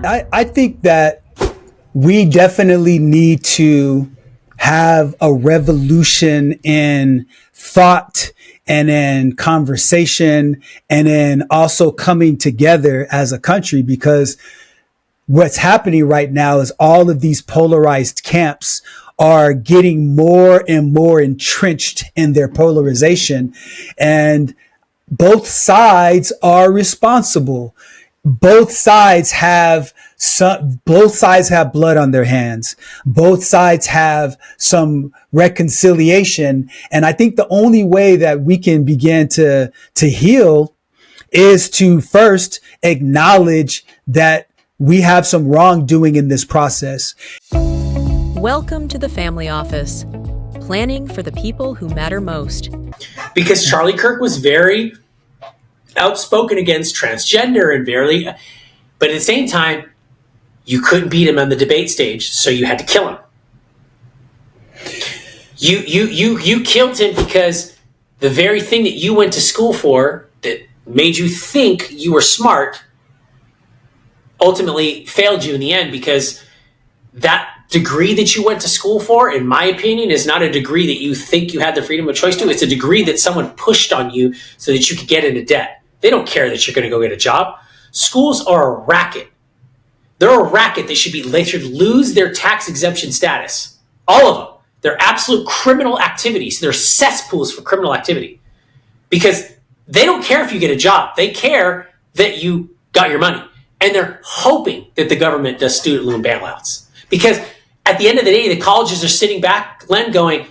I think that we definitely need to have a revolution in thought and in conversation and in also coming together as a country, because what's happening right now is all of these polarized camps are getting more and more entrenched in their polarization, and both sides are responsible. Both sides have blood on their hands. Both sides have some reconciliation. And I think the only way that we can begin to heal is to first acknowledge that we have some wrongdoing in this process. Welcome to the Family Office, planning for the people who matter most. Because Charlie Kirk was very outspoken against transgender and but at the same time, you couldn't beat him on the debate stage, so you had to kill him. You killed him because the very thing that you went to school for, that made you think you were smart, ultimately failed you in the end, because that degree that you went to school for, in my opinion, is not a degree that you think you had the freedom of choice to. It's a degree that someone pushed on you so that you could get into debt. They don't care that you're going to go get a job. Schools are a racket. They're a racket. They should lose their tax exemption status. All of them. They're absolute criminal activities. They're cesspools for criminal activity, because they don't care if you get a job. They care that you got your money. And they're hoping that the government does student loan bailouts. Because at the end of the day, the colleges are sitting back, Glenn, going,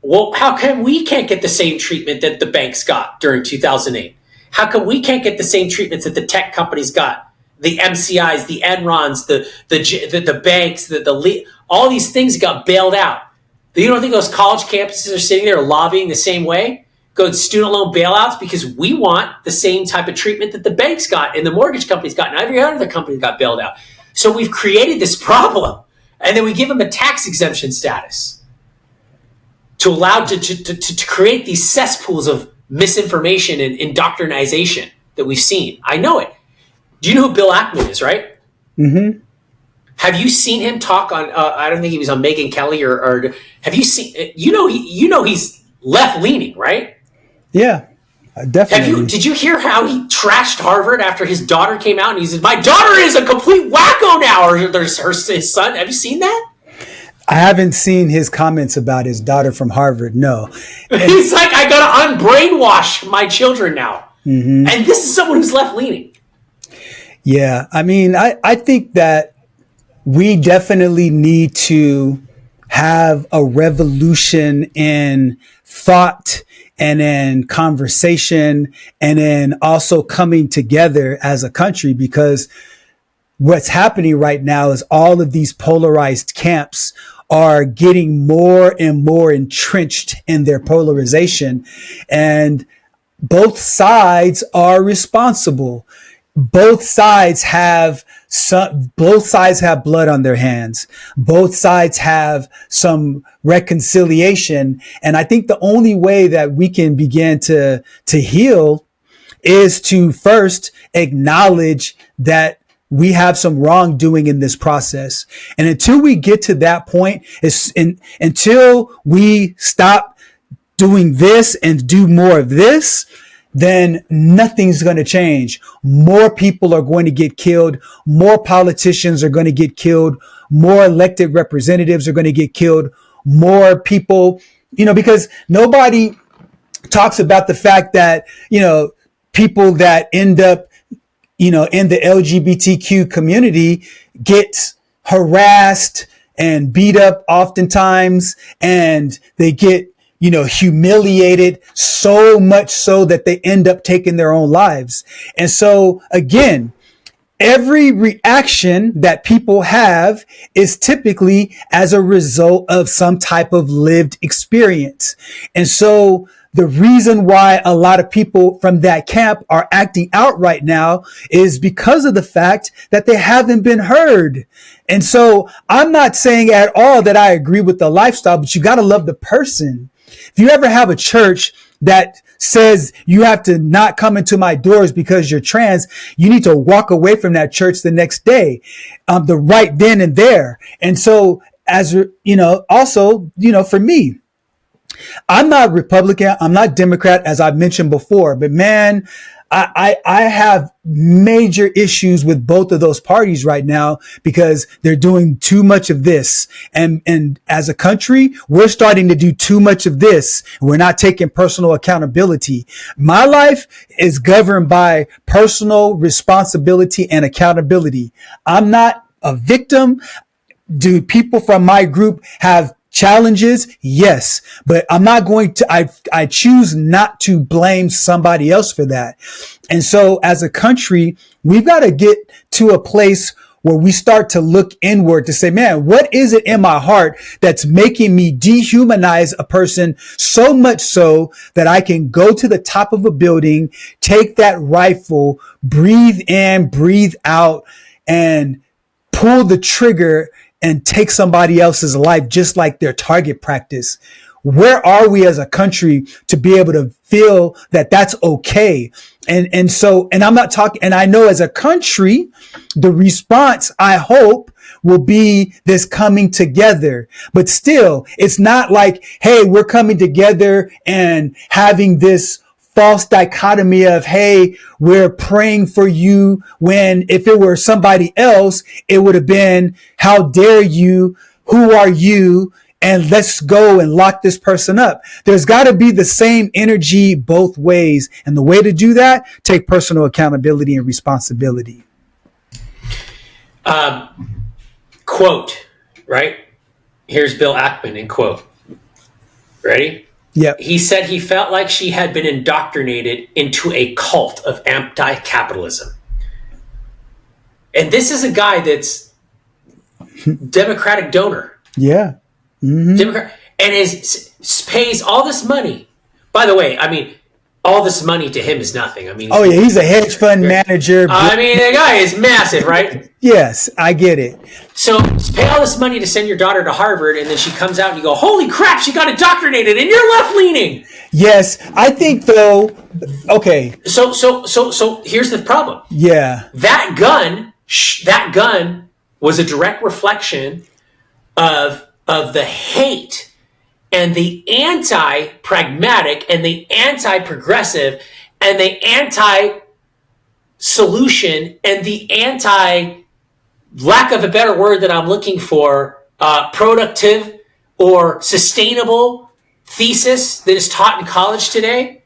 well, how come we can't get the same treatment that the banks got during 2008? How come we can't get the same treatments that the tech companies got? The MCIs, the Enrons, the banks, all these things got bailed out. You don't think those college campuses are sitting there lobbying the same way? Going student loan bailouts because we want the same type of treatment that the banks got and the mortgage companies got and every other company got bailed out. So we've created this problem, and then we give them a tax exemption status to allow to create these cesspools of misinformation and indoctrination that we've seen. I know it. Do you know who Bill Ackman is, right? Mm-hmm. Have you seen him talk on? I don't think he was on Megyn Kelly or have you seen? He's left leaning, right? Yeah, definitely. Did you hear how he trashed Harvard after his daughter came out and he said, "My daughter is a complete wacko now," or his son? Have you seen that? I haven't seen his comments about his daughter from Harvard. No. He's like, I got to unbrainwash my children now. Mm-hmm. And this is someone who's left leaning. Yeah. I mean, I think that we definitely need to have a revolution in thought and in conversation and in also coming together as a country, because what's happening right now is all of these polarized camps are getting more and more entrenched in their polarization, and both sides are responsible. Both sides have blood on their hands. Both sides have some reconciliation. And I think the only way that we can begin to heal is to first acknowledge that we have some wrongdoing in this process. And until we get to that point, until we stop doing this and do more of this, then nothing's going to change. More people are going to get killed. More politicians are going to get killed. More elected representatives are going to get killed. More people, because nobody talks about the fact that, people that end up, in the LGBTQ community get harassed and beat up oftentimes, and they get humiliated so much so that they end up taking their own lives. And so again, every reaction that people have is typically as a result of some type of lived experience. And so the reason why a lot of people from that camp are acting out right now is because of the fact that they haven't been heard. And so I'm not saying at all that I agree with the lifestyle, but you got to love the person. If you ever have a church that says you have to not come into my doors because you're trans, you need to walk away from that church the next day, the right then and there. And so, as you know, also, you know, for me, I'm not Republican, I'm not Democrat, as I've mentioned before, but man, I have major issues with both of those parties right now because they're doing too much of this. And as a country, we're starting to do too much of this. We're not taking personal accountability. My life is governed by personal responsibility and accountability. I'm not a victim. Do people from my group have challenges? Yes, but I'm not going to, I choose not to blame somebody else for that. And so as a country, we've got to get to a place where we start to look inward to say, man, what is it in my heart that's making me dehumanize a person so much so that I can go to the top of a building, take that rifle, breathe in, breathe out, and pull the trigger and take somebody else's life just like their target practice? Where are we as a country to be able to feel that that's okay? And so I'm not talking, and I know as a country, the response, I hope, will be this coming together. But still, it's not like, hey, we're coming together and having this false dichotomy of, hey, we're praying for you, when if it were somebody else, it would have been, how dare you? Who are you? And let's go and lock this person up. There's got to be the same energy both ways. And the way to do that, take personal accountability and responsibility. Quote, right? Here's Bill Ackman in quote. Ready? Yep. He said he felt like she had been indoctrinated into a cult of anti-capitalism. And this is a guy that's Democratic donor. Yeah. Mm-hmm. Democrat, and pays all this money. By the way, I mean, all this money to him is nothing. I mean, oh yeah, he's a hedge fund manager. I mean, the guy is massive, right? Yes, I get it. So pay all this money to send your daughter to Harvard, and then she comes out and you go, holy crap, she got indoctrinated, and you're left leaning. Yes, I think though. Okay. So here's the problem. Yeah. That gun was a direct reflection of the hate and the anti-pragmatic and the anti-progressive and the anti-solution and the lack of a better word that I'm looking for, productive or sustainable thesis that is taught in college today.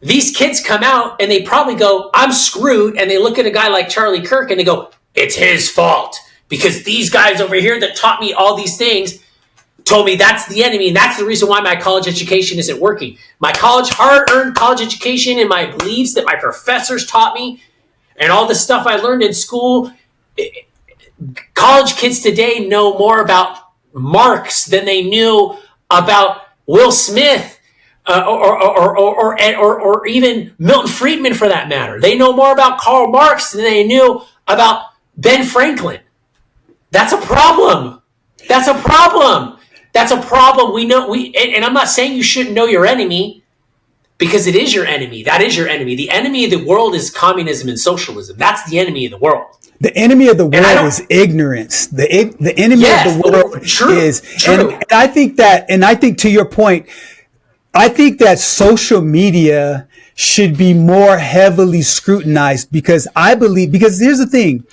These kids come out and they probably go, I'm screwed. And they look at a guy like Charlie Kirk and they go, it's his fault because these guys over here that taught me all these things told me that's the enemy, and that's the reason why my college education isn't working. My hard-earned college education and my beliefs that my professors taught me and all the stuff I learned in school, college kids today know more about Marx than they knew about Will Smith or even Milton Friedman for that matter. They know more about Karl Marx than they knew about Ben Franklin. That's a problem. That's a problem. That's a problem. We know and I'm not saying you shouldn't know your enemy, because it is your enemy. That is your enemy. The enemy of the world is communism and socialism. That's the enemy of the world. The enemy of the world is ignorance. The enemy of the world is true. And I think to your point, I think that social media should be more heavily scrutinized, because here's the thing.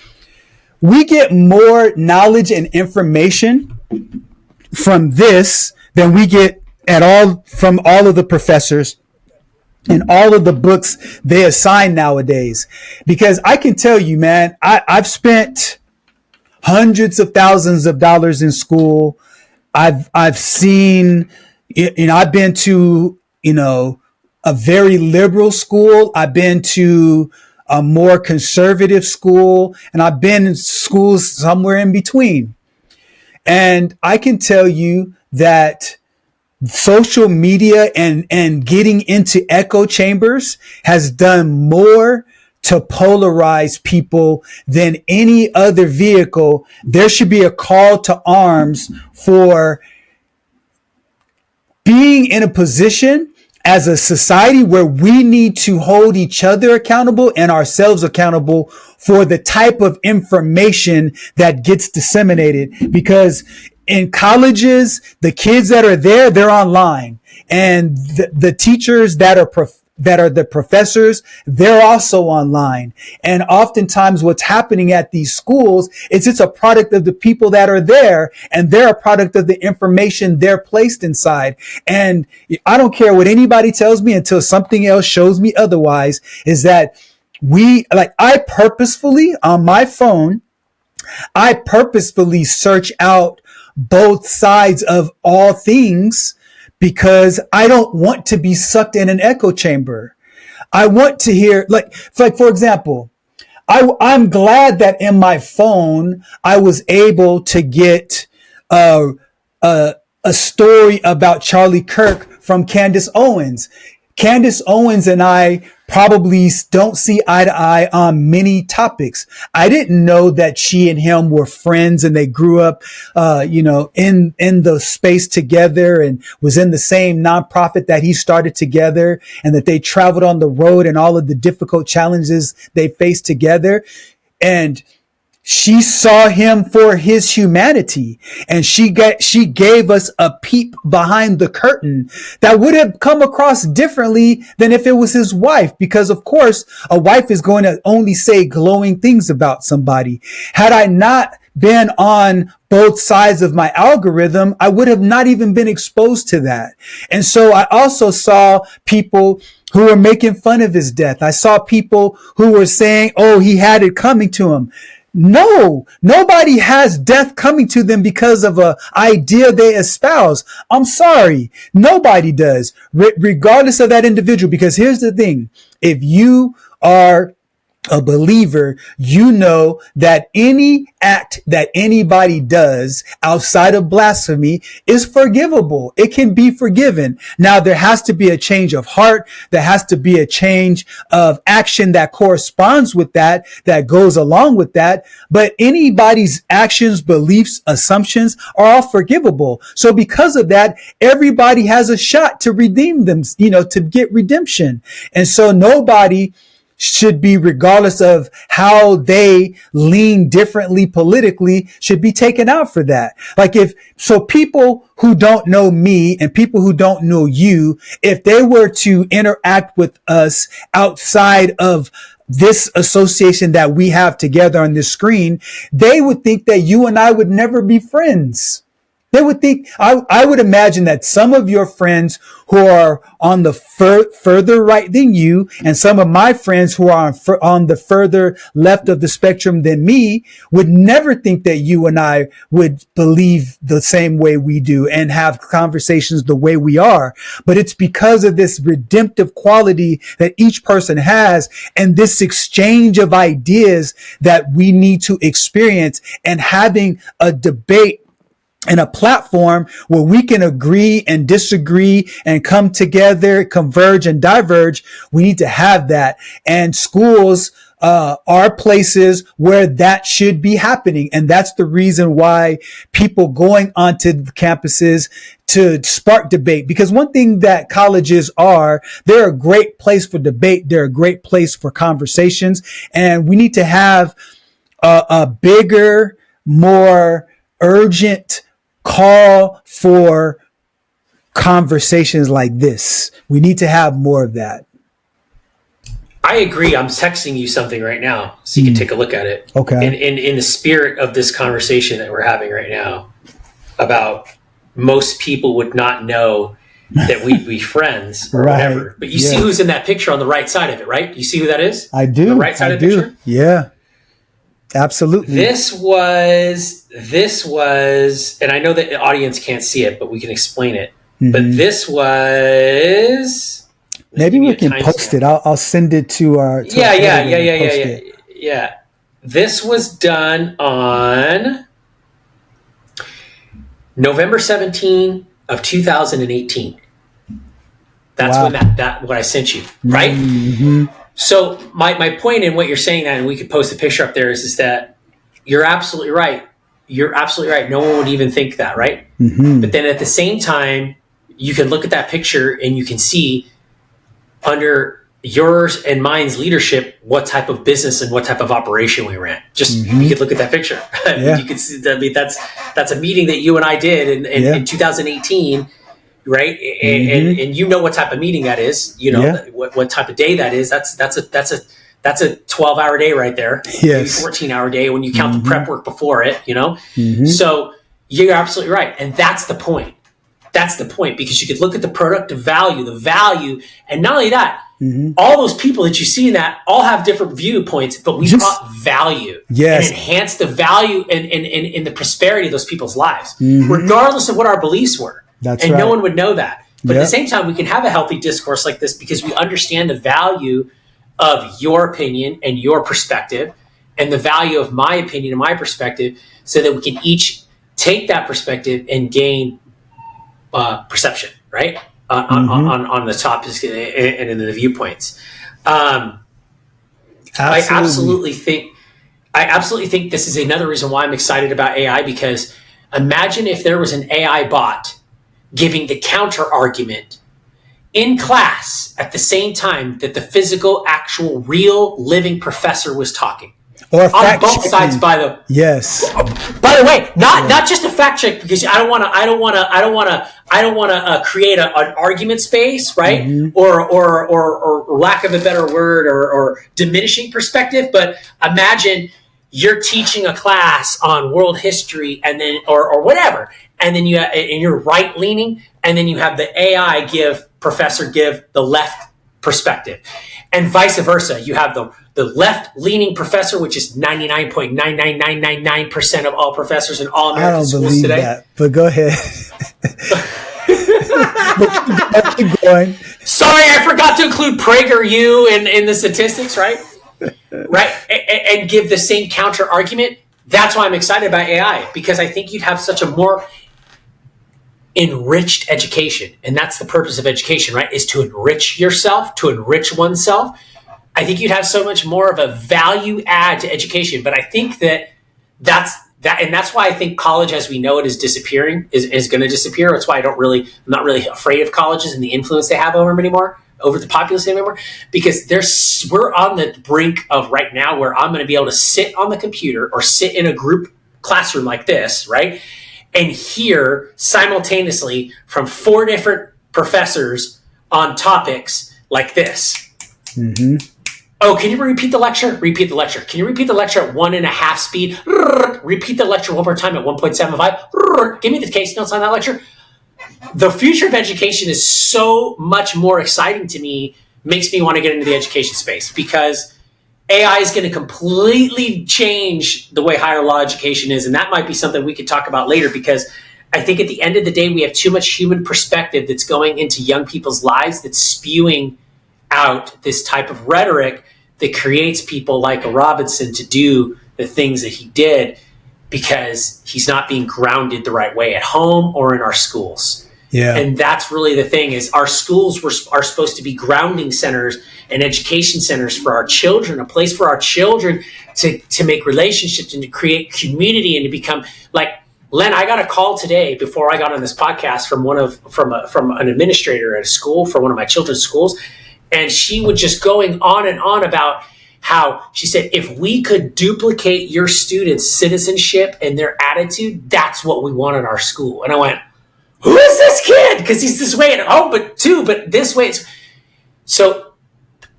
We get more knowledge and information from this than we get from all of the professors and all of the books they assign nowadays. Because I can tell you, man, I've spent hundreds of thousands of dollars in school. I've seen, I've been to, a very liberal school. I've been to a more conservative school, and I've been in schools somewhere in between. And I can tell you that social media and getting into echo chambers has done more to polarize people than any other vehicle. There should be a call to arms for being in a position as a society where we need to hold each other accountable and ourselves accountable for the type of information that gets disseminated. Because in colleges, the kids that are there, they're online, and the teachers that are the professors, they're also online. And oftentimes what's happening at these schools is it's a product of the people that are there, and they're a product of the information they're placed inside. And I don't care what anybody tells me until something else shows me otherwise, is that I purposefully on my phone, I purposefully search out both sides of all things, because I don't want to be sucked in an echo chamber. I want to hear, for example, I'm glad that in my phone, I was able to get a story about Charlie Kirk from Candace Owens. Candace Owens and I probably don't see eye to eye on many topics. I didn't know that she and him were friends and they grew up, in the space together and was in the same nonprofit that he started together, and that they traveled on the road and all of the difficult challenges they faced together. And she saw him for his humanity, and she gave us a peep behind the curtain that would have come across differently than if it was his wife, because of course a wife is going to only say glowing things about somebody. Had I not been on both sides of my algorithm, I would have not even been exposed to that. And so I also saw people who were making fun of his death. I saw people who were saying, oh, he had it coming to him. No, nobody has death coming to them because of an idea they espouse. I'm sorry. Nobody does, regardless of that individual. Because here's the thing. If you are a believer, you know that any act that anybody does outside of blasphemy is forgivable. It can be forgiven. Now, there has to be a change of heart. There has to be a change of action that corresponds with that goes along with that. But anybody's actions, beliefs, assumptions are all forgivable. So because of that, everybody has a shot to redeem them, to get redemption. And so nobody should be, regardless of how they lean differently politically, should be taken out for that. People who don't know me and people who don't know you, if they were to interact with us outside of this association that we have together on this screen, they would think that you and I would never be friends. They would think, I would imagine that some of your friends who are on the further right than you, and some of my friends who are on the further left of the spectrum than me, would never think that you and I would believe the same way we do and have conversations the way we are. But it's because of this redemptive quality that each person has, and this exchange of ideas that we need to experience, and having a debate and a platform where we can agree and disagree and come together, converge and diverge. We need to have that. And schools are places where that should be happening. And that's the reason why people going onto the campuses to spark debate. Because one thing that colleges are, they're a great place for debate. They're a great place for conversations. And we need to have a bigger, more urgent call for conversations like this. We need to have more of that. I agree. I'm texting you something right now so you can take a look at it. Okay. In the spirit of this conversation that we're having right now, about most people would not know that we'd be friends or whatever. But you see who's in that picture on the right side of it, right? You see who that is? I do. On the right side of the picture? Yeah. Absolutely. This was, and I know that the audience can't see it, but we can explain it. Mm-hmm. But this was. Maybe we can post it. I'll send it to our. Yeah. This was done on November 17 of 2018. That's when that what I sent you, right? Mm-hmm. So my point in what you're saying, and we could post a picture up there, is that you're absolutely right. You're absolutely right. No one would even think that, right? Mm-hmm. But then at the same time, you can look at that picture and you can see under yours and mine's leadership, what type of business and what type of operation we ran. Just you could look at that picture. Yeah. You could see. I mean, that's a meeting that you and I did in 2018, right? And you know what type of meeting that is. You know what type of day that is. That's a 12-hour day right there. Yes. 14-hour day when you count the prep work before it. You know. So you're absolutely right, and that's the point. That's the point, because you could look at the productive value, and not only that. All those people that you see in that all have different viewpoints, but we brought value and enhanced the value and in the prosperity of those people's lives, regardless of what our beliefs were. No one would know that. But at the same time, we can have a healthy discourse like this because we understand the value of your opinion and your perspective and the value of my opinion and my perspective, so that we can each take that perspective and gain perception, right? On the topics and in the viewpoints. I absolutely think this is another reason why I'm excited about AI, because imagine if there was an AI bot giving the counter argument in class at the same time that the physical, actual, real, living professor was talking. Or on both sides, by the way, not just a fact check, because I don't want to create an argument space, right? Or lack of a better word, or diminishing perspective. But imagine you're teaching a class on world history, and then or whatever, and then you're right leaning, and then you have the AI professor give the left perspective, and vice versa. You have the left-leaning professor, which is 99.99999% of all professors in all American schools today. I don't believe that, but go ahead. Keep going. Sorry, I forgot to include PragerU in the statistics, right? Right, and give the same counter argument. That's why I'm excited about AI, because I think you'd have such a more enriched education, and that's the purpose of education, right? Is to enrich yourself, to enrich oneself. I think you'd have so much more of a value add to education. But I think that's why I think college as we know it is disappearing, is going to disappear. That's why I'm not really afraid of colleges and the influence they have over the populace anymore, because we're on the brink of right now where I'm going to be able to sit on the computer or sit in a group classroom like this, right? And hear simultaneously from 4 different professors on topics like this. Oh, can you repeat the lecture? Repeat the lecture. Can you repeat the lecture at 1.5 speed? Repeat the lecture one more time at 1.75. Give me the case notes on that lecture. The future of education is so much more exciting to me, makes me want to get into the education space, because AI is going to completely change the way higher law education is. And that might be something we could talk about later, because I think at the end of the day, we have too much human perspective that's going into young people's lives, that's spewing out this type of rhetoric that creates people like a Robinson to do the things that he did, because he's not being grounded the right way at home or in our schools. Yeah. And that's really the thing, is our schools are supposed to be grounding centers and education centers for our children, a place for our children to make relationships and to create community and to become like, Len, I got a call today before I got on this podcast from from an administrator at a school for one of my children's schools. And she was just going on and on about how she said, if we could duplicate your students' citizenship and their attitude, that's what we want in our school. And I went, who is this kid? Because he's this way at home, but this way. So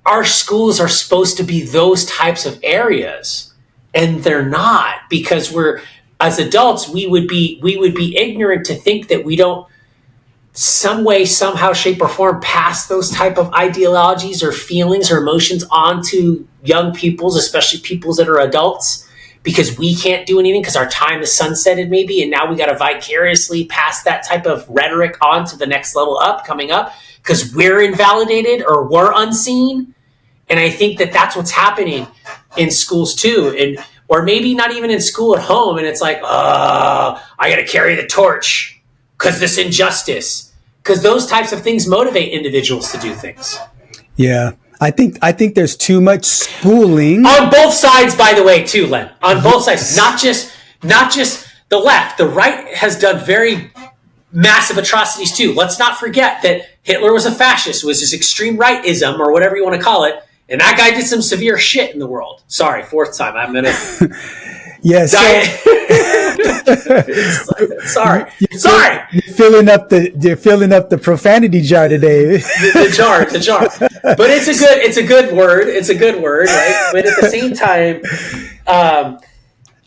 our schools are supposed to be those types of areas, and they're not, because as adults, we would be ignorant to think that we don't some way, somehow, shape, or form pass those type of ideologies or feelings or emotions onto young peoples, especially peoples that are adults, because we can't do anything because our time is sunsetted maybe, and now we got to vicariously pass that type of rhetoric on to the next level coming up, because we're invalidated or we're unseen. And I think that that's what's happening in schools too, or maybe not even in school, at home, and it's like, I got to carry the torch because this injustice. Because those types of things motivate individuals to do things. Yeah, I think there's too much schooling on both sides, by the way, too, Len. On both sides, not just the left. The right has done very massive atrocities too. Let's not forget that Hitler was a fascist, was this extreme rightism or whatever you want to call it, and that guy did some severe shit in the world. Sorry, fourth time. I'm gonna. Yes. Sorry. You're filling up the profanity jar today. the jar. But it's a good word. It's a good word, right? But at the same time,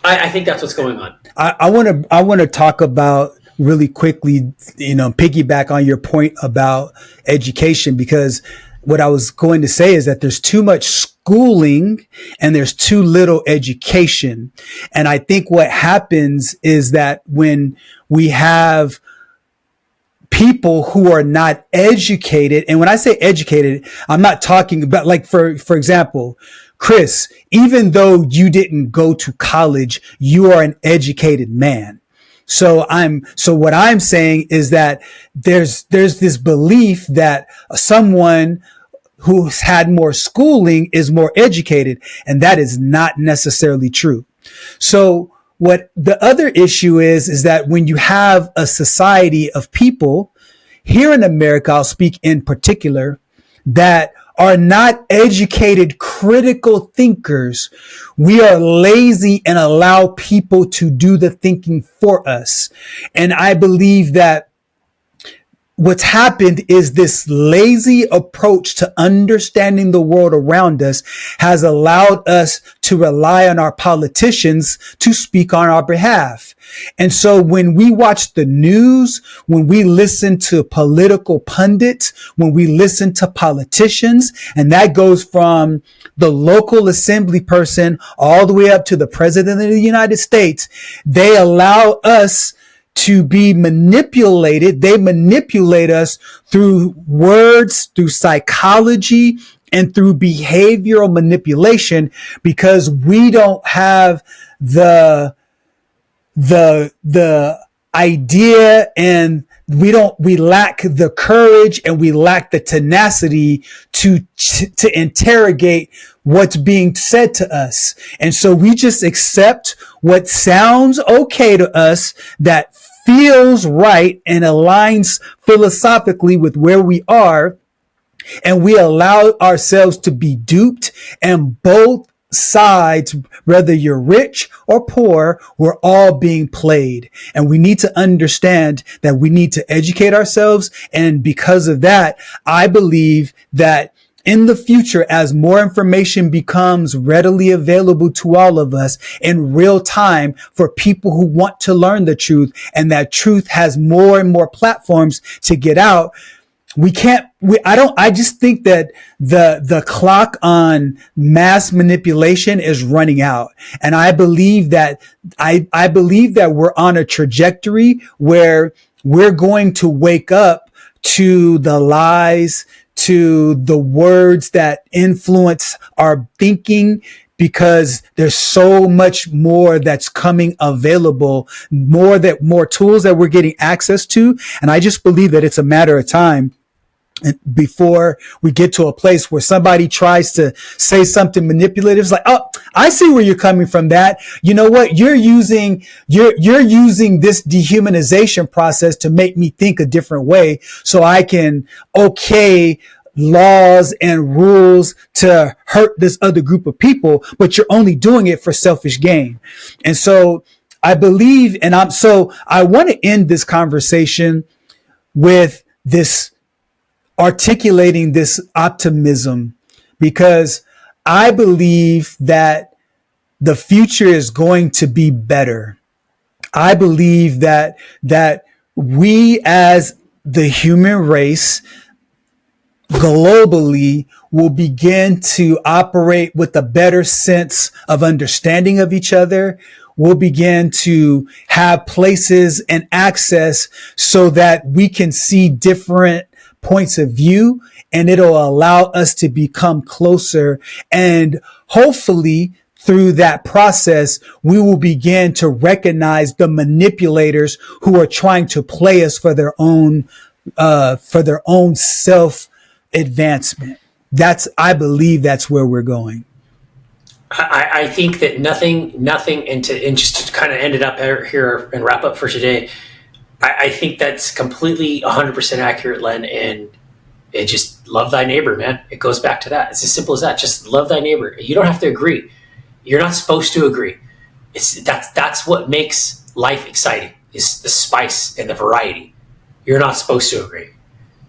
I think that's what's going on. I want to talk about really quickly, piggyback on your point about education, because what I was going to say is that there's too much schooling and there's too little education. And I think what happens is that when we have people who are not educated, and when I say educated, I'm not talking about, like, for example, Chris, even though you didn't go to college, you are an educated man. So what I'm saying is that there's this belief that someone who's had more schooling is more educated, and that is not necessarily true. So what the other issue is that when you have a society of people here in America, I'll speak in particular, that are not educated critical thinkers, we are lazy and allow people to do the thinking for us. And I believe that what's happened is this lazy approach to understanding the world around us has allowed us to rely on our politicians to speak on our behalf. And so when we watch the news, when we listen to political pundits, when we listen to politicians, and that goes from the local assembly person all the way up to the president of the United States, they allow us to be manipulated. They manipulate us through words, through psychology, and through behavioral manipulation, because we don't have the idea, and we lack the courage, and we lack the tenacity to interrogate what's being said to us. And so we just accept what sounds okay to us, that feels right and aligns philosophically with where we are, and we allow ourselves to be duped. And both sides, whether you're rich or poor, we're all being played. And we need to understand that we need to educate ourselves. And because of that, I believe that in the future, as more information becomes readily available to all of us in real time for people who want to learn the truth, and that truth has more and more platforms to get out, I just think that the clock on mass manipulation is running out. And I believe that we're on a trajectory where we're going to wake up to the lies, to the words that influence our thinking, because there's so much more that's coming available, more tools that we're getting access to. And I just believe that it's a matter of time before we get to a place where somebody tries to say something manipulative. It's like, oh, I see where you're coming from. That, you know what, you're using this dehumanization process to make me think a different way, so I can laws and rules to hurt this other group of people, but you're only doing it for selfish gain. And so I believe, I want to end this conversation with this, articulating this optimism, because I believe that the future is going to be better. I believe that we as the human race globally will begin to operate with a better sense of understanding of each other. We'll begin to have places and access so that we can see different points of view, and it'll allow us to become closer. And hopefully through that process, we will begin to recognize the manipulators who are trying to play us for their own self advancement. I believe that's where we're going. I think that nothing, and just to kind of end it up here and wrap up for today, I think that's completely 100% accurate, Len. And it just love thy neighbor, man. It goes back to that. It's as simple as that. Just love thy neighbor. You don't have to agree. You're not supposed to agree. That's what makes life exciting, is the spice and the variety. You're not supposed to agree.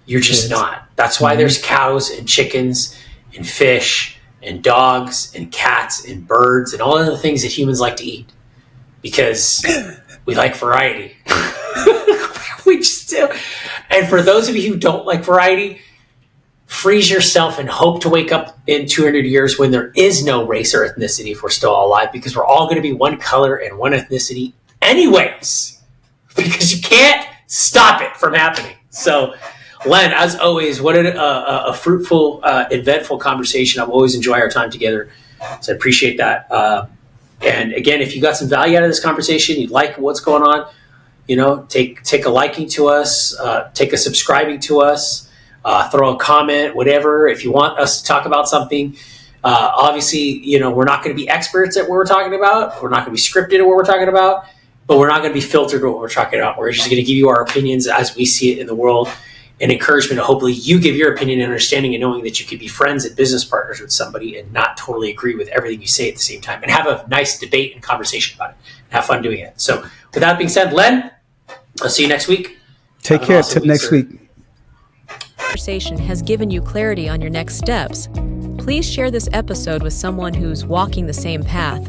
You're just not. That's why there's cows and chickens and fish and dogs and cats and birds and all of the things that humans like to eat, because we like variety. We just do. And for those of you who don't like variety, freeze yourself and hope to wake up in 200 years when there is no race or ethnicity if we're still alive, because we're all going to be one color and one ethnicity anyways, because you can't stop it from happening. So, Len, as always, what a fruitful, eventful conversation. I've always enjoyed our time together, so I appreciate that. And again, if you got some value out of this conversation, you like what's going on, take a liking to us, take a subscribing to us, throw a comment, whatever. If you want us to talk about something, obviously, we're not going to be experts at what we're talking about. We're not going to be scripted at what we're talking about, but we're not going to be filtered at what we're talking about. We're just going to give you our opinions as we see it in the world, and encouragement to hopefully you give your opinion and understanding, and knowing that you could be friends and business partners with somebody and not totally agree with everything you say at the same time, and have a nice debate and conversation about it and have fun doing it. So with that being said, Len, I'll see you next week. Take care. Till next week. Conversation has given you clarity on your next steps. Please share this episode with someone who's walking the same path.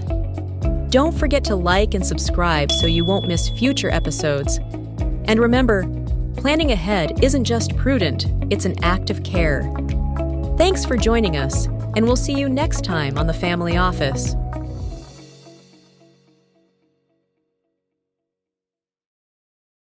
Don't forget to like and subscribe so you won't miss future episodes. And remember, planning ahead isn't just prudent, it's an act of care. Thanks for joining us, and we'll see you next time on The Family Office.